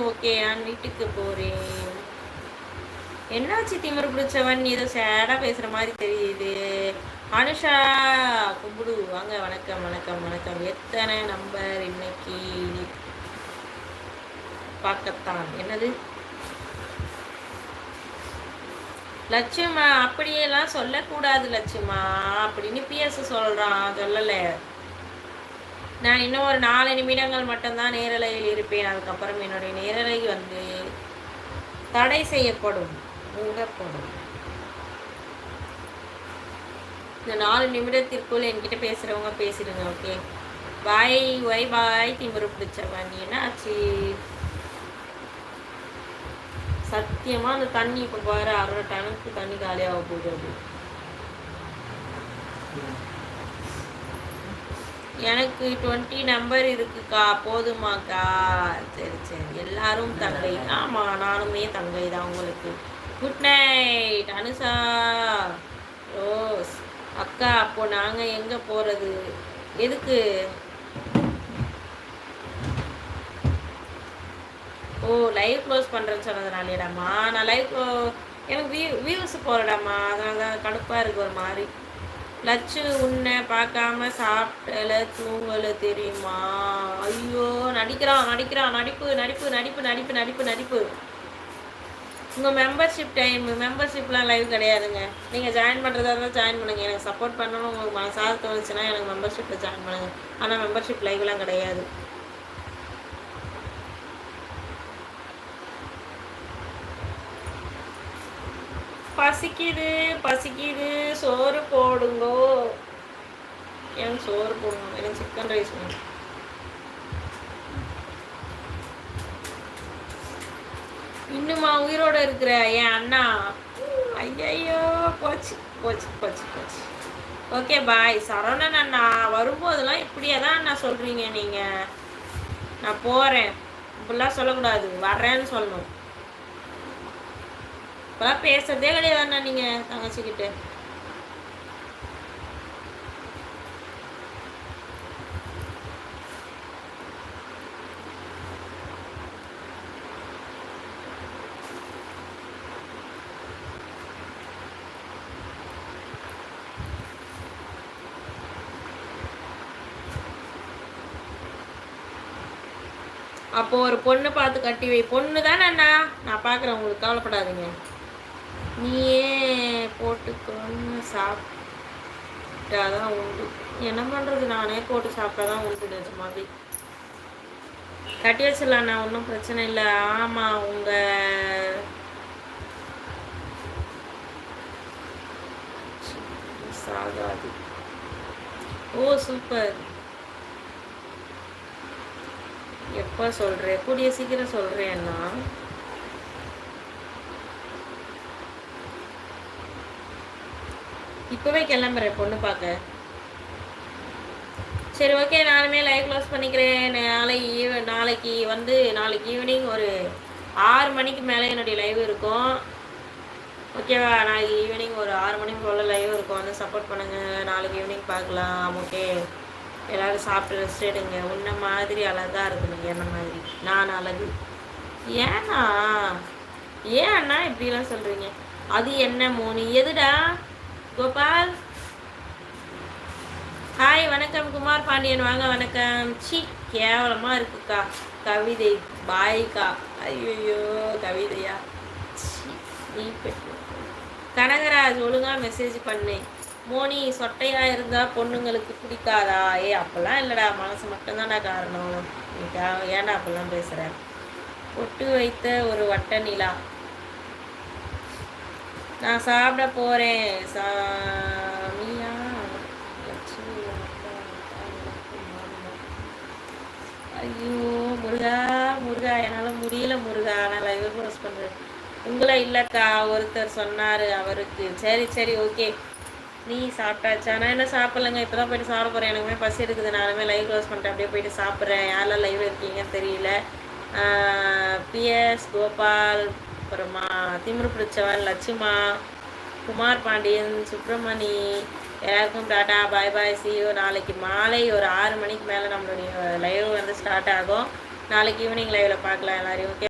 Okay, நான் வீட்டுக்கு போறேன். என்னாச்சு திமிரு பிடிச்சவன்? ஏதோ சேடா பேசுற மாதிரி தெரியுது. அனுஷா கும்பிடு வாங்க. வணக்கம் வணக்கம் வணக்கம். எத்தனை நம்பர் இன்னைக்கு பார்க்கத்தான்? என்னது லட்சுமா? அப்படியெல்லாம் சொல்லக்கூடாது லட்சுமா அப்படின்னு பிஎஸ் சொல்றான். சொல்லல, நான் இன்னும் ஒரு 4 நிமிடங்கள் மட்டும்தான் நேரலையில் இருப்பேன். அதுக்கப்புறம் என்னுடைய நேரலை வந்து தடை செய்யப்படும், மூடப்படும். இந்த 4 நிமிடத்திற்குள் என்கிட்ட பேசுறவங்க பேசிடுங்க. ஓகே, பாய். ஒய் பாய் திமிரு பிடிச்சவன். என்ன ஆச்சு? சத்தியமா அந்த தண்ணி இப்போ பாரு, 1/2 டனுக்கு தண்ணி காலியாக போகுது. அது எனக்கு 20 நம்பர் இருக்குக்கா, போதுமாக்கா? சரி சரி, எல்லாரும் தங்கை. ஆமாம், நானுமே தங்கை தான் உங்களுக்கு. குட் நைட் அனுஷா ரோஸ் அக்கா. அப்போ நாங்கள் எங்கே போகிறது? எதுக்கு? ஓ, லைவ் க்ளோஸ் பண்ணுறேன்னு சொன்னதுனாலேடாம்மா. நான் லைவ் எனக்கு வியூஸ் போகிறடாம்மா, அதனால தான் கடுப்பாக இருக்குது ஒரு மாதிரி. லட்சு உன்னை பார்க்காம சாப்பிட்டல தூங்கல தெரியுமா? ஐயோ, நடிக்கிறான் நடிக்கிறான். நடிப்பு நடிப்பு நடிப்பு நடிப்பு நடிப்பு நடிப்பு. உங்கள் மெம்பர்ஷிப் டைம், மெம்பர்ஷிப்லாம் லைவ் கிடையாதுங்க. நீங்கள் ஜாயின் பண்ணுறதா இருந்தால் ஜாயின் பண்ணுங்கள். எனக்கு சப்போர்ட் பண்ணணும் உங்களுக்கு மனசாக தோணுச்சுன்னா எனக்கு மெம்பர்ஷிப்பில் ஜாயின் பண்ணுங்கள். ஆனால் மெம்பர்ஷிப் லைவ்லாம் கிடையாது. பசிக்குது பசிக்குது, சோறு போடுங்கோ. எனக்கு சோறு போடுங்க, எனக்கு சிக்கன் ரைஸ் வேணும். இன்னுமா உயிரோட இருக்கிற என் அண்ணா? ஐயோ, போச்சு போச்சு போச்சு போச்சு. Okay bye. சரவணன் அண்ணா வரும்போதெல்லாம் இப்படியே தான் அண்ணா சொல்கிறீங்க நீங்கள். நான் போகிறேன் இப்படிலாம் சொல்லக்கூடாது, வர்றேன்னு சொல்லணும். இப்போலாம் பேசுறதே கிடையாதுண்ணா நீங்கள் தங்கச்சிக்கிட்ட. அப்போ ஒரு பொண்ணு பார்த்து கட்டி வை. பொண்ணு தானே அண்ணா, நான் பார்க்குறேன், உங்களுக்கு கவலைப்படாதீங்க. நீயே போட்டுக்கொன்னு சாப்பிட்டாதான் உண்டு. என்ன பண்ணுறது, நானே போட்டு சாப்பிட்டாதான் உண்டு. நிஜமாவே கட்டி வச்சிடலாண்ணா, ஒன்றும் பிரச்சனை இல்லை. ஆமாம், உங்கள் சாகாது. ஓ சூப்பர். எப்போ சொல்கிறேன்? கூடிய சீக்கிரம் சொல்கிறேன்னா. இப்போவே கிளம்புறேன் பொண்ணு பார்க்க. சரி ஓகே, நானுமே லைவ் க்ளோஸ் பண்ணிக்கிறேன். நாளைக்கு ஈவினிங் ஒரு 6 மணிக்கு மேலே என்னுடைய லைவ் இருக்கும். ஓகேவா? நாளைக்கு ஈவினிங் ஒரு 6 மணிக்கு போல் லைவ் இருக்கும். வந்து சப்போர்ட் பண்ணுங்கள். நாளைக்கு ஈவினிங் பார்க்கலாம். ஓகே, எல்லோரும் சாப்பிட்டு ரெஸ்ட் எடுங்க. உன்ன மாதிரி அழகாக இருக்கணுங்க, என்ன மாதிரி. நான் அழகு ஏன்னா? ஏன்னா இப்படிலாம் சொல்கிறீங்க? அது என்ன மோனி? எதுடா கோபால்? ஹாய் வணக்கம் குமார் பாண்டியன், வாங்க வணக்கம். சி கேவலமாக இருக்குக்கா கவிதை. பாய்க்கா. ஐயோ கவிதையா? நீ கனகராஜ் ஒழுங்காக மெசேஜ் பண்ணேன். மோனி சொட்டையாக இருந்தால் பொண்ணுங்களுக்கு பிடிக்காதா? அப்போல்லாம் இல்லைடா, மனசு மட்டும்தான்டா காரணம். ஏன்டா அப்போல்லாம் பேசுகிறேன்? பொட்டு வைத்த ஒரு வட்ட நிலா. நான் சாப்பிட போகிறேன். சாமியா ஐயோ முருகா முருகா, என்னால் முடியல முருகா. நான் லைவ் க்ளோஸ் பண்ணுறேன். உங்களை இல்லைக்கா, ஒருத்தர் சொன்னார் அவருக்கு. சரி சரி ஓகே. நீ சாப்பிட்டாச்சா? நான் என்ன சாப்பிட்லங்க, இப்போ தான் போய்ட்டு சாப்பிட போகிறேன். எனக்குமே பசி இருக்குது. நானுமே லைவ் க்ளோஸ் பண்ணிட்டு அப்படியே போயிட்டு சாப்பிட்றேன். யாரெல்லாம் லைவ் இருக்கீங்கன்னு தெரியல. பிஎஸ் கோபால், அப்புறமா திமிரு பிடிச்சவன், லட்சுமா, குமார் பாண்டியன், சுப்பிரமணி, எல்லாருக்கும் டாட்டா பாய் பாய். சியோ. நாளைக்கு மாலை ஒரு 6 மணிக்கு மேலே நம்மளுடைய லைவ் வந்து ஸ்டார்ட் ஆகும். நாளைக்கு ஈவினிங் லைவில் பார்க்கலாம் எல்லாரையும். ஓகே.